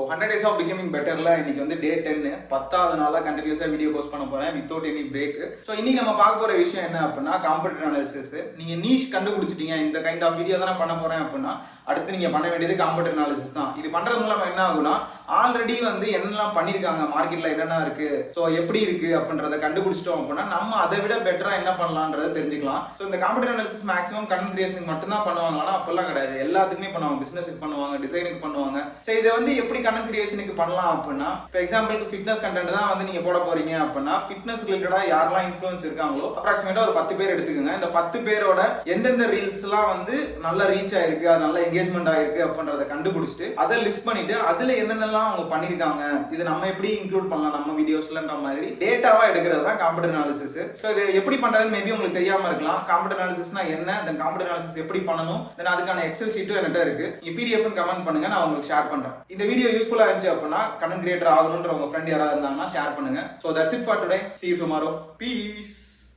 100 days of becoming பெட்டர்ல இன்னைக்கு வந்து டே 10 10வது நாளா கண்டினியூஸா வீடியோ போஸ்ட் பண்ண போறேன் வித்தவுட் எனி பிரேக். ஸோ இன்னைக்கு நம்ம பார்க்க போற விஷயம் என்ன அப்படின்னா காம்படிட்டிவ் அனாலிசிஸ். நீங்க நீஷ் கண்டுபிடிச்சிட்டீங்க, இந்த கைண்ட் ஆஃப் வீடியோ தான் பண்ண போறேன் அப்படின்னா அடுத்து நீங்க பண்ண வேண்டியது காம்படிட்டிவ் அனாலிசிஸ் தான். இது பண்றது மூலமா என்ன ஆகும்னா ஆல்ரெடி வந்து என்னெல்லாம் பண்ணிருக்காங்க, மார்க்கெட்ல என்னென்ன இருக்கு, ஸோ எப்படி இருக்கு அப்படின்றத கண்டுபிடிச்சிட்டோம் அப்படின்னா நம்ம அதை விட பெட்டரா என்ன பண்ணலாம்ன்றதை தெரிஞ்சுக்கலாம். ஸோ இந்த காம்படிட்டிவ் அனாலிசிஸ் மேக்ஸிமம் கண்டென்ட் கிரியேஷனுக்கு மட்டும் தான் பண்ணுவாங்களா? அப்பெல்லாம் கிடையாது, எல்லாத்துக்குமே பண்ணுவாங்க. பிசினஸுக்கு பண்ணுவாங்க, டிசைனுக்கு பண்ணுவாங்க. ஸோ இதை வந்து எப்படி கண்டென்ட் கிரியேஷனுக்கு பண்ணலாம் அப்படின்னா, இப்போ எக்ஸாம்பிளுக்கு ஃபிட்னஸ் கண்டென்ட் தான் வந்து நீங்க போட போறீங்க அப்படின்னா ஃபிட்னஸ் ரிலேட்டடா யாரெல்லாம் இன்ஃப்ளூயன்ஸ் இருக்காங்களோ அப்ராக்சிமேட்டா ஒரு 10 பேர் எடுத்துக்கோங்க. இந்த 10 பேரோட எந்தெந்த ரீல்ஸ் எல்லாம் வந்து நல்ல ரீச் ஆயிருக்கு, அது நல்ல என்கேஜ்மெண்ட் ஆயிருக்கு அப்படின்றத கண்டுபிடிச்சிட்டு அதை லிஸ்ட் பண்ணிட்டு அதுல என்னென்னலாம் அவங்க பண்ணிருக்காங்க, இது நம்ம எப்படி இன்க்ளூட் பண்ணலாம் நம்ம வீடியோஸ்லன்ற மாதிரி டேட்டாவா எடுக்கிறது தான் காம்படிட்டிவ் அனாலிசிஸ். ஸோ இது எப்படி பண்றதுன்னு மேபி உங்களுக்கு தெரியாம இருக்கலாம். காம்படிட்டிவ் அனாலிசிஸ்னா என்ன, தென் காம்படிட்டிவ் அனாலிசிஸ் எப்படி பண்ணணும், தென் அதுக்கான எக்ஸல் ஷீட்டும் என்கிட்ட இருக்கு. நீங்க பிடிஎஃப் கமெண்ட் பண்ணுங்க, நான் உங்களுக்கு ஷேர் பண்றேன். இந்த வீடியோ யூஸ்ஃபுல்லா இருந்துச்சு அப்படின்னா கண்டென்ட் கிரியேட்டர் ஆகணும்ன்ற உங்க ஃப்ரெண்ட் யாராவது இருந்தாங்கன்னா ஷேர் பண்ணுங்க. So that's it for today. See you tomorrow. Peace.